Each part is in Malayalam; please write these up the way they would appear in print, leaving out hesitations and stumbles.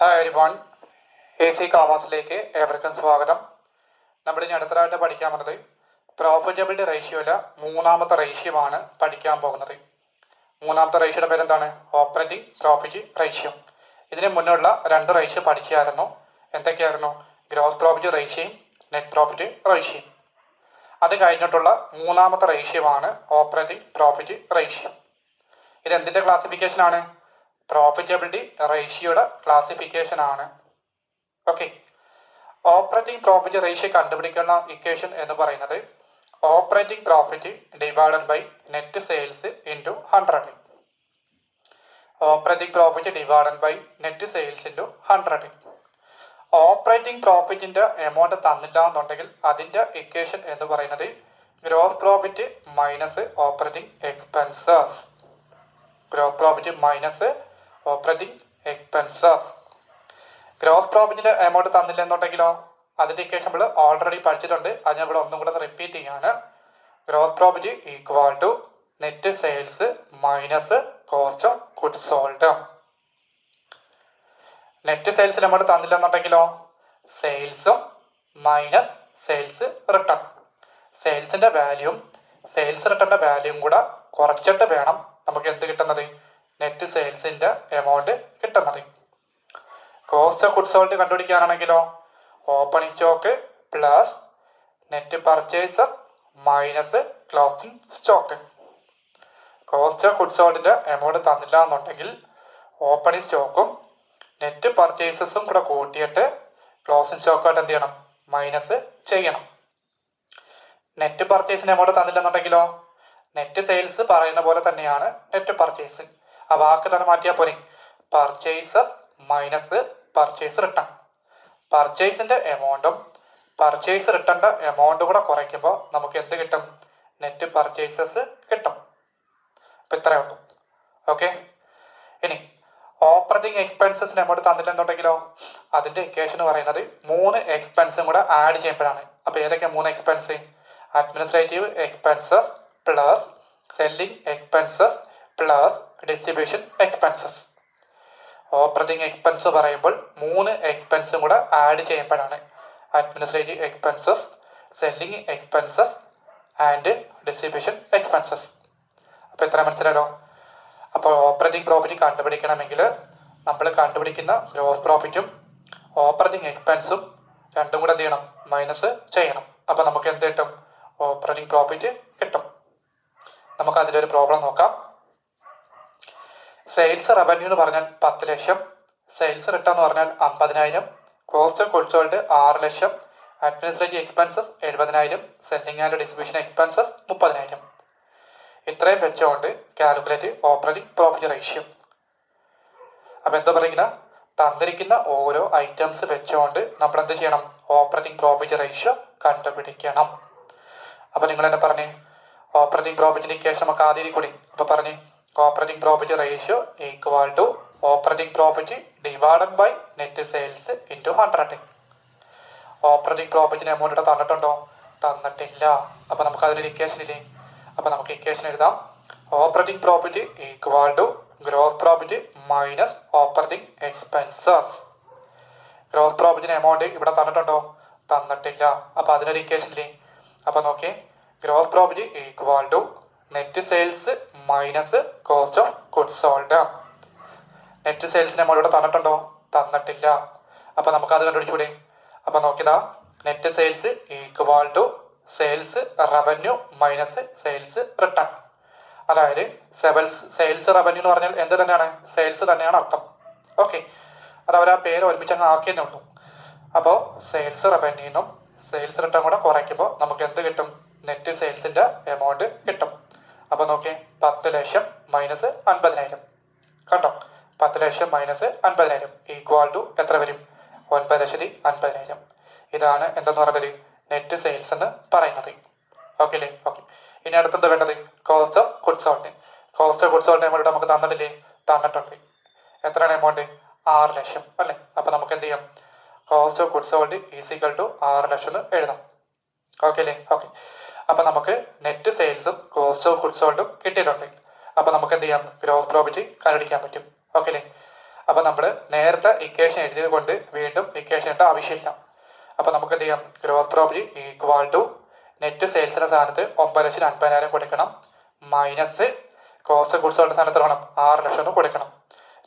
ഹായ് എവരിവൺ, AC കോമേഴ്സിലേക്ക് ഏവർക്കും സ്വാഗതം. നമ്മൾ ഇനി അടുത്തതായിട്ട് പഠിക്കാൻ പോകുന്നത് പ്രോഫിറ്റബിലിറ്റി റേഷ്യോയിലെ മൂന്നാമത്തെ റേഷ്യോ ആണ് പഠിക്കാൻ പോകുന്നത്. മൂന്നാമത്തെ റേഷ്യോയുടെ പേരെന്താണ്? Operating profit ratio. ഇതിന് മുന്നുള്ള രണ്ട് റേഷ്യോ പഠിച്ചായിരുന്നു. എന്തൊക്കെയായിരുന്നു? ഗ്രോസ് പ്രോഫിറ്റ് റേഷ്യോയും നെറ്റ് പ്രോഫിറ്റ് റേഷ്യോയും. അത് കഴിഞ്ഞിട്ടുള്ള മൂന്നാമത്തെ റേഷ്യോ ആണ് ഓപ്പറേറ്റിംഗ് പ്രോഫിറ്റ് റേഷ്യോ. ഇതെന്തിൻ്റെ ക്ലാസിഫിക്കേഷനാണ്? പ്രോഫിറ്റബിലിറ്റി റേഷ്യോയുടെ ക്ലാസിഫിക്കേഷൻ ആണ്. ഓക്കെ, ഓപ്പറേറ്റിംഗ് പ്രോഫിറ്റ് റേഷ്യോ കണ്ടുപിടിക്കുന്ന ഇക്വേഷൻ എന്ന് പറയുന്നത് operating profit divided by net sales into 100. Operating profit divided by net sales into 100. Operating പ്രോഫിറ്റിൻ്റെ എമൗണ്ട് തന്നില്ല എന്നുണ്ടെങ്കിൽ അതിൻ്റെ ഇക്വേഷൻ എന്ന് പറയുന്നത് gross profit minus operating expenses. Gross profit minus operating expenses. Gross പ്രോഫിറ്റിൻ്റെ എമൗണ്ട് തന്നില്ല എന്നുണ്ടെങ്കിലോ അതിൻ്റെ ഇക്വേഷൻ നമ്മൾ ഓൾറെഡി പഠിച്ചിട്ടുണ്ട്. അത് ഞാൻ ഇവിടെ ഒന്നും കൂടെ റിപ്പീറ്റ് ചെയ്യാണ്. Gross profit equal to net sales minus cost of goods sold. Net സെയിൽസിന് എമൗണ്ട് തന്നില്ല എന്നുണ്ടെങ്കിലോ സെയിൽസും മൈനസ് സെയിൽസ് റിട്ടേൺ. സെയിൽസിൻ്റെ വാല്യൂം സെയിൽസ് റിട്ടേണിൻ്റെ വാല്യൂം കൂടെ കുറച്ചിട്ട് വേണം നമുക്ക് എന്ത് കിട്ടുന്നത്? നെറ്റ് സെയിൽസിൻ്റെ എമൗണ്ട് കിട്ടുന്നത്. കോസ്റ്റ് ഓഫ് ഗുഡ്സ് സോൾഡ് കണ്ടുപിടിക്കാനാണെങ്കിലോ opening stock plus net purchases minus closing stock. Cost of goods സോൾഡിൻ്റെ എമൗണ്ട് തന്നില്ല എന്നുണ്ടെങ്കിൽ ഓപ്പണിംഗ് സ്റ്റോക്കും നെറ്റ് പർച്ചേസസും കൂടെ കൂട്ടിയിട്ട് ക്ലോസിംഗ് സ്റ്റോക്കായിട്ട് എന്ത് ചെയ്യണം? മൈനസ് ചെയ്യണം. നെറ്റ് പർച്ചേസിന് എമൗണ്ട് തന്നില്ല എന്നുണ്ടെങ്കിലോ നെറ്റ് സെയിൽസ് പറയുന്ന പോലെ തന്നെയാണ് നെറ്റ് പർച്ചേസ്. ആ വാക്ക് തന്നെ മാറ്റിയാൽ പോരെ. Purchases minus purchase return. പർച്ചേസിൻ്റെ എമൗണ്ടും പർച്ചേസ് റിട്ടേണിൻ്റെ എമൗണ്ടും കൂടെ കുറയ്ക്കുമ്പോൾ നമുക്ക് എന്ത് കിട്ടും? നെറ്റ് പർച്ചേസസ് കിട്ടും. അപ്പം ഇത്രയേ ഉള്ളൂ. ഓക്കെ, ഇനി ഓപ്പറേറ്റിംഗ് എക്സ്പെൻസസിന് എമൗണ്ട് തന്നില്ലെന്നുണ്ടെങ്കിലോ അതിൻ്റെ ഇക്വേഷൻ പറയുന്നത് 3 എക്സ്പെൻസും കൂടെ ആഡ് ചെയ്യുമ്പോഴാണ്. അപ്പോൾ ഏതൊക്കെയാണ് 3 expense? Administrative expenses plus selling expenses plus distribution expenses. Operating expense പറയുമ്പോൾ 3 എക്സ്പെൻസും കൂടെ ആഡ് ചെയ്യുമ്പോഴാണ്. Administrative expenses, selling expenses and distribution expenses. അപ്പോൾ എത്ര മനസ്സിലാലോ? അപ്പോൾ ഓപ്പറേറ്റിംഗ് പ്രോഫിറ്റ് കണ്ടുപിടിക്കണമെങ്കിൽ നമ്മൾ കണ്ടുപിടിക്കുന്ന ഗ്രോസ് പ്രോഫിറ്റും ഓപ്പറേറ്റിംഗ് എക്സ്പെൻസും രണ്ടും കൂടെ ചെയ്യണം, മൈനസ് ചെയ്യണം. അപ്പോൾ നമുക്ക് എന്ത് കിട്ടും? ഓപ്പറേറ്റിംഗ് പ്രോഫിറ്റ് കിട്ടും. നമുക്ക് അതിലൊരു പ്രോബ്ലം നോക്കാം. സെയിൽസ് റവന്യൂ എന്ന് പറഞ്ഞാൽ 10 ലക്ഷം, സെയിൽസ് റിട്ടേൺ എന്ന് പറഞ്ഞാൽ 50,000, cost of goods sold 6 lakh, administrative expenses 70,000, selling and distribution expenses 30,000. ഇത്രയും വെച്ചുകൊണ്ട് കാൽക്കുലേറ്റ് ഓപ്പറേറ്റിംഗ് പ്രോഫിറ്റ് റേഷ്യോ. അപ്പം എന്താ പറയുക? തന്നിരിക്കുന്ന ഓരോ ഐറ്റംസ് വെച്ചുകൊണ്ട് നമ്മൾ എന്ത് ചെയ്യണം? ഓപ്പറേറ്റിംഗ് പ്രോഫിറ്റ് റേഷ്യോ കണ്ടുപിടിക്കണം. അപ്പം നിങ്ങൾ എന്നെ പറഞ്ഞേ ഓപ്പറേറ്റിംഗ് പ്രോഫിറ്റിൻ്റെ ഇക്വേഷൻ നമുക്ക് ആദ്യം കൂടി. അപ്പോൾ പറഞ്ഞേ operating profit ratio equal to operating profit divided by net sales into 100. Operating പ്രോഫിറ്റിന് എമൗണ്ട് ഇവിടെ തന്നിട്ടുണ്ടോ? തന്നിട്ടില്ല. അപ്പോൾ നമുക്ക് അതിലൊരു ഇക്വേഷൻ ഇല്ലേ? അപ്പോൾ നമുക്ക് ഇക്വേഷൻ എഴുതാം. Operating profit equal to gross profit minus operating expenses. Gross പ്രോഫിറ്റിന് എമൗണ്ട് ഇവിടെ തന്നിട്ടുണ്ടോ? തന്നിട്ടില്ല. അപ്പോൾ അതിനൊരു ഇക്വേഷൻ ഇല്ലേ? അപ്പോൾ നോക്കിയേ, gross profit equal to net sales minus cost of goods sold. Net സെയിൽസിന് എമൗണ്ട് ഇവിടെ തന്നിട്ടുണ്ടോ? തന്നിട്ടില്ല. അപ്പോൾ നമുക്കത് കണ്ടുപിടിച്ചൂടെ? അപ്പോൾ നോക്കിയതാ, net sales equal to sales revenue minus sales return. അതായത് സെയിൽസ് റവന്യൂ എന്ന് പറഞ്ഞാൽ എന്ത് തന്നെയാണ്? സെയിൽസ് തന്നെയാണ് അർത്ഥം. ഓക്കെ, അത് അവർ ആ പേര് ഒരുമിച്ച് അങ്ങ് ആക്കി തന്നെ ഉള്ളൂ. അപ്പോൾ സെയിൽസ് റവന്യൂന്നും സെയിൽസ് റിട്ടേൺ കൂടെ കുറയ്ക്കുമ്പോൾ നമുക്ക് എന്ത് കിട്ടും? നെറ്റ് സെയിൽസിൻ്റെ എമൗണ്ട് കിട്ടും. അപ്പോൾ നോക്കിയേ, 10 ലക്ഷം മൈനസ് 50,000. കണ്ടോ? 10 ലക്ഷം മൈനസ് 50,000 ഈക്വൽ ടു എത്ര വരും? 9,50,000. ഇതാണ് എന്തെന്ന് പറയുന്നത്? നെറ്റ് സെയിൽസ് എന്ന് പറയുന്നത്. ഓക്കെ അല്ലേ? ഓക്കെ, ഇനി അടുത്തെന്താ വേണ്ടത്? Cost of goods sold. Cost of goods sold amount നമുക്ക് തന്നിട്ടില്ലേ? തന്നിട്ടുണ്ട്. എത്രയാണ് എമൗണ്ട്? 6 ലക്ഷം അല്ലേ? അപ്പോൾ നമുക്ക് എന്ത് ചെയ്യാം? Cost of goods sold is equal to 6 lakh എന്ന് എഴുതാം. ഓക്കെ അല്ലേ? ഓക്കെ, അപ്പോൾ നമുക്ക് നെറ്റ് സെയിൽസും കോസ്റ്റ് ഓഫ് ഗുഡ്സ് സോൾഡും കിട്ടിയിട്ടുണ്ട്. അപ്പോൾ നമുക്ക് എന്ത് ചെയ്യാം? ഗ്രോസ് പ്രോഫിറ്റ് കണ്ടുപിടിക്കാൻ പറ്റും. ഓക്കെ അല്ലേ? അപ്പോൾ നമ്മൾ നേരത്തെ ഇക്വേഷൻ എഴുതിയത് കൊണ്ട് വീണ്ടും ഇക്വേഷൻ ഇട്ട ആവശ്യമില്ല. അപ്പോൾ നമുക്ക് എന്ത് ചെയ്യാം, gross profit equal to net സെയിൽസിൻ്റെ സ്ഥാനത്ത് 9,50,000 കൊടുക്കണം, മൈനസ് കോസ്റ്റ് ഗുഡ്സ് സോൾഡ് സ്ഥാനത്ത് വേണം 6 ലക്ഷം കൊടുക്കണം.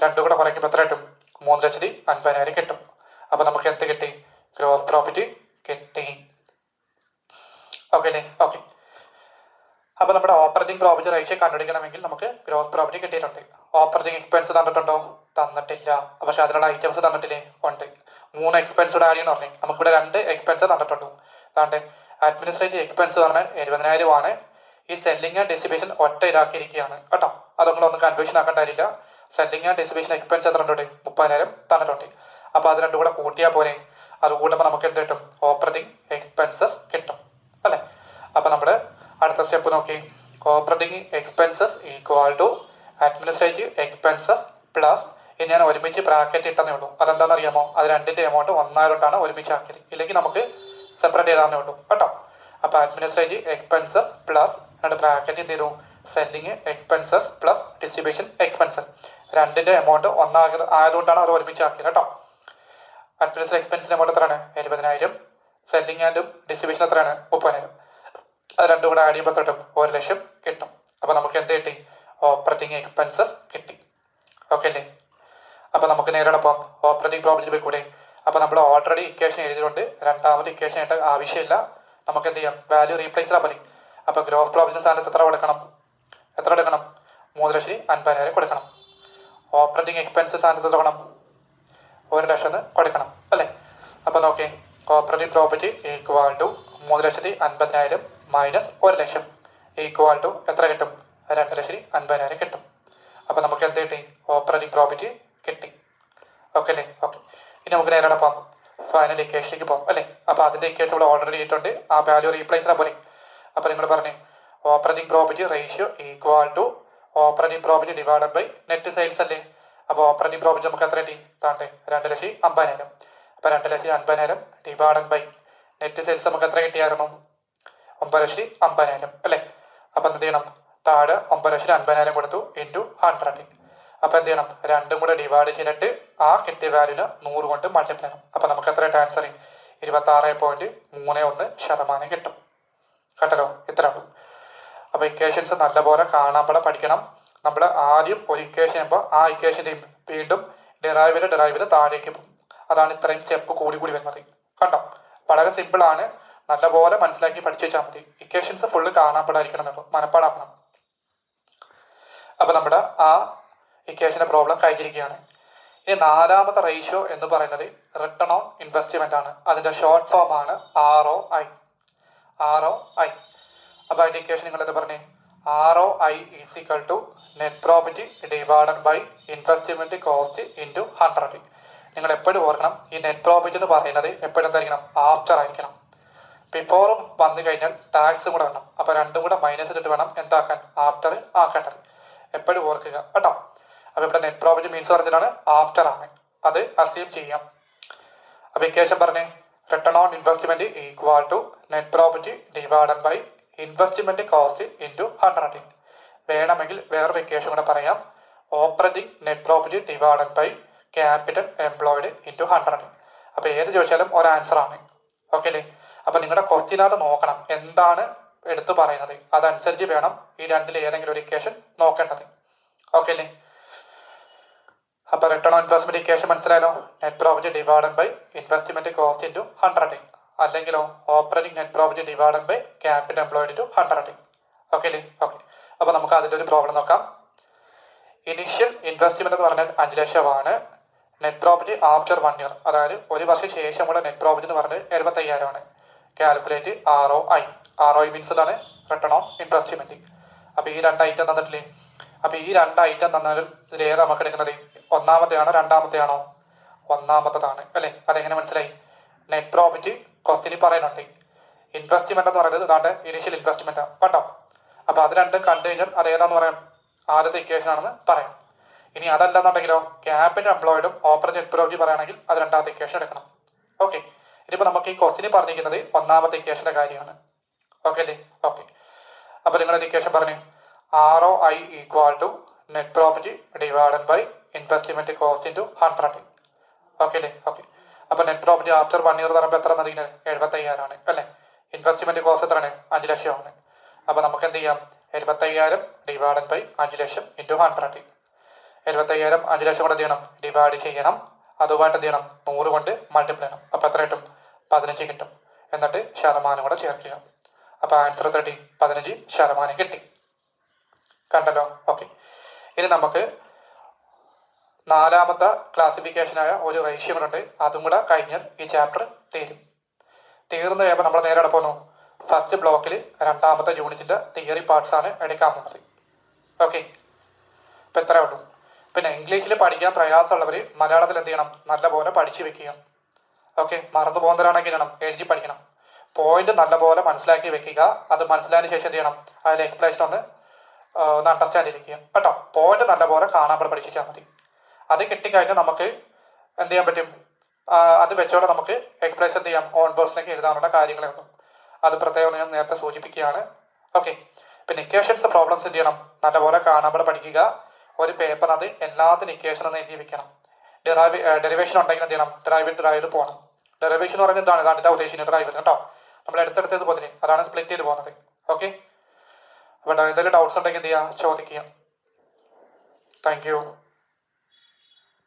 രണ്ടും കൂടെ കുറയ്ക്കുമ്പോൾ എത്ര കിട്ടും, 3,50,000 കിട്ടും. അപ്പോൾ നമുക്ക് എന്ത് കിട്ടി, ഗ്രോസ് പ്രോഫിറ്റ് കിട്ടി. ഓക്കെ അല്ലേ? ഓക്കെ. അപ്പോൾ നമ്മുടെ ഓപ്പറേറ്റിംഗ് പ്രോഫിറ്റ് റേഷ്യോ കണ്ടുപിടിക്കണമെങ്കിൽ നമുക്ക് ഗ്രോസ് പ്രോഫിറ്റ് കിട്ടിയിട്ടുണ്ട്. ഓപ്പറേറ്റിംഗ് എക്സ്പെൻസ് തന്നിട്ടുണ്ടോ, തന്നിട്ടില്ല. പക്ഷെ അതിനുള്ള ഐറ്റംസ് തന്നിട്ടില്ലേ, ഉണ്ട്. 3 എക്സ്പെൻസ് ആഡ് ചെയ്യണം പറഞ്ഞു. നമുക്കിവിടെ 2 എക്സ്പെൻസ് തന്നിട്ടുള്ളൂ. അതാണ്ട് അഡ്മിനിസ്ട്രേറ്റീവ് എക്സ്പെൻസ് പറഞ്ഞാൽ 70,000 ആണ്. ഈ സെല്ലിംഗ് ആൻഡ് ഡിസ്ട്രിബ്യൂഷൻ ഒറ്റ ഇതാക്കിയിരിക്കുകയാണ് കേട്ടോ. അതൊന്നും കൺഫ്യൂഷൻ ആക്കേണ്ടതില്ല. സെല്ലിംഗ് ആൻഡ് ഡിസ്ട്രിബ്യൂഷൻ എക്സ്പെൻസ് എത്ര ഉണ്ട്, 30,000 തന്നിട്ടുണ്ട്. അപ്പോൾ അത് രണ്ടും കൂടെ കൂട്ടിയാൽ പോലെ, അത് കൂട്ടുമ്പോൾ നമുക്ക് എന്ത് കിട്ടും, ഓപ്പറേറ്റിംഗ് എക്സ്പെൻസസ് കിട്ടും അല്ലേ. അപ്പോൾ നമ്മൾ അടുത്ത സ്റ്റെപ്പ് നോക്കി, operating expenses equal to administrative expenses plus, ഇനി ഞാൻ ഒരുമിച്ച് ബ്രാക്കറ്റ് ഇട്ടെന്നേ ഉള്ളൂ. അതെന്താണെന്ന് അറിയാമോ, അത് രണ്ടിൻ്റെ എമൗണ്ട് ഒന്നായിട്ടാണ് ഒരുമിച്ച് ആക്കിയത്. ഇല്ലെങ്കിൽ നമുക്ക് സെപ്പറേറ്റ് ചെയ്താന്നേ ഉള്ളൂ കേട്ടോ. അപ്പോൾ അഡ്മിനിസ്ട്രേറ്റീവ് എക്സ്പെൻസസ് പ്ലസ് രണ്ട് ബ്രാക്കറ്റ് എന്ത് ചെയ്തു, selling expenses plus distribution expenses, രണ്ടിൻ്റെ എമൗണ്ട് ആയതുകൊണ്ടാണ് അവർ ഒരുമിച്ച് ആക്കിയത് കേട്ടോ. അഡ്മിനിസ്ട്രേറ്റീവ് എക്സ്പെൻസിൻ്റെ എമൗണ്ട് എത്രയാണ്, 70,000. സെല്ലിങ് ആൻഡും ഡിസ്ട്രിബ്യൂഷൻ എത്രയാണ്, 30,000. അത് രണ്ടും കൂടെ ആഡ് ചെയ്യുമ്പോൾ തൊട്ടും 1 ലക്ഷം കിട്ടും. അപ്പോൾ നമുക്ക് എന്ത് കിട്ടി, ഓപ്പറേറ്റിംഗ് എക്സ്പെൻസസ് കിട്ടി. ഓക്കെ അല്ലേ. അപ്പോൾ നമുക്ക് നേരിടെ പോകാം ഓപ്പറേറ്റിംഗ് പ്രോഫിറ്റ് പോയി കൂടെ. അപ്പോൾ നമ്മൾ ഓൾറെഡി ഇക്വേഷൻ എഴുതിയതുകൊണ്ട് രണ്ടാമത് ഇക്വേഷൻ ആയിട്ട് ആവശ്യമില്ല. നമുക്ക് എന്ത് ചെയ്യാം, വാല്യൂ റീപ്ലേസ് ചെയ്താൽ മതി. അപ്പോൾ ഗ്രോസ് പ്രോഫിറ്റിൻ്റെ സ്ഥാനത്ത് എത്ര എടുക്കണം, 3,50,000 കൊടുക്കണം. ഓപ്പറേറ്റിംഗ് എക്സ്പെൻസ് സ്ഥാനത്ത് തുടങ്ങണം 1 ലക്ഷം കൊടുക്കണം അല്ലേ. അപ്പോൾ നോക്കി, operating profit equal to 3,50,000 minus 1 lakh equal to എത്ര കിട്ടും, 2,50,000 കിട്ടും. അപ്പോൾ നമുക്ക് എന്ത് കിട്ടി, ഓപ്പറേറ്റിംഗ് പ്രോഫിറ്റ് കിട്ടി. ഓക്കെ അല്ലേ. ഓക്കെ. ഇനി നമുക്ക് നേരെ പോകാം ഫൈനൽ ഇക്വേഷനിലേക്ക് പോകാം അല്ലേ. അപ്പോൾ അതിൻ്റെ ഇക്വേഷൻ ഇവിടെ ഓൾറെഡി ഇട്ടുണ്ട്, ആ വാല്യൂ റീപ്ലേസ് ചെയ്താൽ പോലെ. അപ്പോൾ നിങ്ങൾ പറഞ്ഞു operating profit ratio equal to operating profit divided by net sales അല്ലേ. അപ്പോൾ ഓപ്പറേറ്റിംഗ് പ്രോഫിറ്റ് നമുക്ക് എത്ര കിട്ടി, 2,50,000. അപ്പോൾ 2,50,000 ഡിവൈഡഡ് ബൈ നെറ്റ് സെയിൽസ് നമുക്ക് എത്ര കിട്ടിയായിരുന്നു, 9,50,000 അല്ലേ. അപ്പോൾ എന്ത് ചെയ്യണം, താഴെ 9,50,000 കൊടുത്തു ഇൻറ്റു 100. അപ്പോൾ എന്ത് ചെയ്യണം, രണ്ടും കൂടെ ഡിവൈഡ് ചെയ്തിട്ട് ആ കിട്ടിയ വാല്യൂന് 100 കൊണ്ട് മൾട്ടിപ്ലൈ ചെയ്യണം. അപ്പോൾ നമുക്ക് എത്ര ആൻസർ, 26.31% കിട്ടും കേട്ടല്ലോ. ഇത്ര ഉള്ളൂ. അപ്പോൾ ഇക്വേഷൻസ് നല്ലപോലെ കാണാൻ പഠിക്കണം. നമ്മൾ ആദ്യം ഒരു ഇക്വേഷൻ ചെയ്യുമ്പോൾ ആ ഇക്വേഷൻ്റെ വീണ്ടും ഡെറൈവില് താഴേക്ക് പോകും. അതാണ് ഇത്രയും സ്റ്റെപ്പ് കൂടി വരുന്നത്. കണ്ടോ, വളരെ സിമ്പിളാണ്. നല്ലപോലെ മനസ്സിലാക്കി പഠിച്ചു വെച്ചാൽ മതി. ഇക്വേഷൻസ് ഫുള്ള് കാണാപ്പെടാതിരിക്കണം എന്നുള്ളൂ, മനപ്പാടാക്കണം. അപ്പോൾ നമ്മുടെ ആ ഇക്വേഷൻ്റെ പ്രോബ്ലം കഴിഞ്ഞിരിക്കുകയാണ്. ഇനി 4ാമത്തെ റേഷ്യോ എന്ന് പറയുന്നത് റിട്ടേൺ ഓൺ ഇൻവെസ്റ്റ്മെൻ്റ് ആണ്. അതിൻ്റെ ഷോർട്ട് ഫോം ആണ് ROI. അപ്പോൾ അതിൻ്റെ ഇക്വേഷൻ നിങ്ങളെന്ത് പറഞ്ഞേ, ROI is equal to net profit divided by investment cost into 100. നിങ്ങൾ എപ്പോഴും ഓർക്കണം, ഈ നെറ്റ് പ്രോഫിറ്റ് എന്ന് പറയുന്നത് എപ്പോഴും എന്തായിരിക്കണം, ആഫ്റ്റർ ആയിരിക്കണം. ബിഫോറും വന്നു കഴിഞ്ഞാൽ ടാക്സും കൂടെ വേണം. അപ്പോൾ രണ്ടും കൂടെ മൈനസ് ഇട്ടിട്ട് വേണം എന്താക്കാൻ, ആഫ്റ്റർ ആക്കേണ്ടത്. എപ്പോഴും ഓർക്കുക കേട്ടോ. അപ്പോൾ ഇവിടെ നെറ്റ് പ്രോഫിറ്റ് മീൻസ് പറഞ്ഞിട്ടാണ് ആഫ്റ്റർ ആണ്, അത് അസ്യൂം ചെയ്യാം. അപ്പോൾ ഇക്വേഷൻ പറഞ്ഞേ, return on investment equal to net profit divided by investment cost into 100. വേണമെങ്കിൽ വേറൊരു ഇക്വേഷൻ കൂടെ പറയാം, operating net profit divided by capital employed into 100. അപ്പോൾ ഏത് ചോദിച്ചാലും ഒരു ആൻസർ ആണ്. ഓക്കെ അല്ലേ. അപ്പോൾ നിങ്ങളുടെ ക്വസ്റ്റ്യനകത്ത് നോക്കണം എന്താണ് എടുത്തു പറയുന്നത്, അതനുസരിച്ച് വേണം ഈ രണ്ടിൽ ഏതെങ്കിലും ഒരു ഇക്വേഷൻ നോക്കേണ്ടത്. ഓക്കെ അല്ലേ. അപ്പോൾ റിട്ടേൺ ഓൺ ഇൻവെസ്റ്റ്മെൻറ്റ് ഇക്വേഷൻ മനസ്സിലായല്ലോ, net profit divided by investment cost into 100. അല്ലെങ്കിലോ operating net profit divided by capital employed into 100. Okay അല്ലേ. ഓക്കെ. അപ്പോൾ നമുക്ക് അതിൻ്റെ ഒരു പ്രോബ്ലം നോക്കാം. ഇനിഷ്യൽ ഇൻവെസ്റ്റ്മെൻറ്റ് എന്ന് പറഞ്ഞാൽ 5 ലക്ഷമാണ്. നെറ്റ് പ്രോഫിറ്റ് ആഫ്റ്റർ 1 ഇയർ, അതായത് 1 വർഷം ശേഷമുള്ള നെറ്റ് പ്രോഫിറ്റ് എന്ന് പറഞ്ഞാൽ 75,000 ആണ്. കാൽക്കുലേറ്റ് ROI മീൻസ് ഇതാണ് റിട്ടേൺ ഓൺ ഇൻവെസ്റ്റ്മെൻറ്റ്. അപ്പോൾ ഈ 2 ഐറ്റം തന്നിട്ടില്ലേ. അപ്പോൾ ഈ 2 ഐറ്റം തന്നാൽ ഇതിലേത് നമുക്ക് എടുക്കുന്നത്, ഒന്നാമത്തെയാണോ രണ്ടാമത്തെയാണോ, ഒന്നാമത്തതാണ് അല്ലേ. അതെങ്ങനെ മനസ്സിലായി, നെറ്റ് പ്രോഫിറ്റ് ക്വസ്റ്റ്യനിൽ പറയുന്നുണ്ട്. ഇൻവെസ്റ്റ്മെൻറ്റ് എന്ന് പറയുന്നത് ഇതാണ്ട് ഇനീഷ്യൽ ഇൻവെസ്റ്റ്മെൻറ്റ് കണ്ടോ. അപ്പോൾ അത് രണ്ടും കണ്ടു കഴിഞ്ഞാൽ അതേതാന്ന് പറയാം, ആദ്യത്തെ ഇക്വേഷൻ ആണെന്ന് പറയാം. ഇനി അതല്ലെന്നുണ്ടെങ്കിലോ ക്യാപിറ്റൽ എംപ്ലോയിഡും ഓപ്പറേറ്റിംഗ് നെറ്റ് പ്രോഫിറ്റ് പറയുകയാണെങ്കിൽ അത് രണ്ടാമത്തെ ഇക്വേഷൻ എടുക്കണം. ഓക്കെ. ഇനിയിപ്പോൾ നമുക്ക് ഈ ക്വസ്റ്റ്യനിൽ പറഞ്ഞിരിക്കുന്നത് ഒന്നാമത്തെ ഇക്വേഷൻ്റെ കാര്യമാണ്. ഓക്കെ അല്ലേ. ഓക്കെ. അപ്പോൾ നിങ്ങളുടെ ഇക്വേഷൻ പറഞ്ഞു ROI equal to net profit divided by investment cost into 100. Okay അല്ലേ? ഓക്കെ. അപ്പോൾ നെറ്റ് പ്രോഫിറ്റ് ആഫ്റ്റർ 1 ഇയർ എന്ന് പറയുമ്പോൾ എത്ര എന്നറിയുന്നത് 75,000 അല്ലേ? ഇൻവെസ്റ്റ്മെന്റ് കോസ്റ്റ് എത്രയാണ് 5 ലക്ഷമാണ്. അപ്പോൾ നമുക്ക് എന്ത് ചെയ്യാം? 75,000 ഡിവൈഡഡ് ബൈ 5 ലക്ഷം ഇൻറ്റു 100. 75,000 5 ലക്ഷം കൂടെ എന്ത് ചെയ്യണം? ഡിവൈഡ് ചെയ്യണം. അതുമായിട്ട് എന്ത് ചെയ്യണം? 100 കൊണ്ട് മൾട്ടിപ്ലൈ ചെയ്യണം. അപ്പോൾ എത്ര കിട്ടും? 15 കിട്ടും. എന്നിട്ട് ശതമാനം കൂടെ ചേർക്കുക. അപ്പോൾ ആൻസർ 15% കിട്ടി. കണ്ടല്ലോ? ഓക്കെ. ഇനി നമുക്ക് നാലാമത്തെ ക്ലാസിഫിക്കേഷനായ ഒരു റേഷ്യോ കൂടെ ഉണ്ട്. അതും കൂടെ കഴിഞ്ഞാൽ ഈ ചാപ്റ്റർ തീർന്നു കഴിയുമ്പോൾ നമ്മൾ നേരെ പോകുന്നു ഫസ്റ്റ് ബ്ലോക്കിൽ രണ്ടാമത്തെ യൂണിറ്റിൻ്റെ തിയറി പാർട്സാണ് എടുക്കാൻ പോകുന്നത്. ഓക്കെ. ഇപ്പം എത്രയേ ഉള്ളൂ. പിന്നെ ഇംഗ്ലീഷിൽ പഠിക്കാൻ പ്രയാസമുള്ളവർ മലയാളത്തിൽ എന്ത് ചെയ്യണം? നല്ലപോലെ പഠിച്ചു വെക്കുക. ഓക്കെ. മറന്നു പോകുന്നവരാണെങ്കിൽ ചെയ്യണം? എഴുതി പഠിക്കണം. പോയിന്റ് നല്ലപോലെ മനസ്സിലാക്കി വെക്കുക. അത് മനസ്സിലായതിനു ശേഷം എന്ത് ചെയ്യണം? അതിൽ എക്സ്പ്ലനേഷൻ ഒന്ന് അണ്ടർസ്റ്റാൻഡ് ചെയ്യിക്കുക കേട്ടോ. പോയിന്റ് നല്ലപോലെ കാണാൻ പഠിച്ചാൽ മതി. അത് കിട്ടിക്കഴിഞ്ഞാൽ നമുക്ക് എന്ത് ചെയ്യാൻ പറ്റും? അത് വെച്ചോടെ നമുക്ക് എക്സ്പ്രഷൻ എന്ത് ചെയ്യാം? ഓൺ പേഴ്സണൊക്കെ എഴുതാനുള്ള കാര്യങ്ങളേ ഉള്ളൂ. അത് പ്രത്യേകം ഞാൻ നേരത്തെ സൂചിപ്പിക്കുകയാണ്. ഓക്കെ. പിന്നെ ഇക്വേഷൻസ് പ്രോബ്ലംസ് എന്ത് ചെയ്യണം? നല്ലപോലെ കാണാൻ പഠിക്കുക. ഒരു പേപ്പറിനത് എല്ലാത്തിനും ഇക്വേഷൻ ഒന്ന് എഴുതി വെക്കണം. ഡെറിവേഷൻ ഉണ്ടെങ്കിൽ എന്ത് ചെയ്യണം? ഡ്രൈവ് പോകണം. ഡെറിവേഷൻ എന്ന് പറഞ്ഞാൽ എന്താണ്? ഇതാ ഉദ്ദേശിക്കുന്നത് ഡ്രൈവ് കേട്ടോ. നമ്മൾ എടുത്തെടുത്തത് പോലെ അതാണ് സ്പ്ലിറ്റ് ചെയ്ത് പോകുന്നത്. ഓക്കെ. അപ്പോൾ എന്തെങ്കിലും ഡൗട്ട്സ് ഉണ്ടെങ്കിൽ എന്ത് ചെയ്യുക? ചോദിക്കുക. Thank you.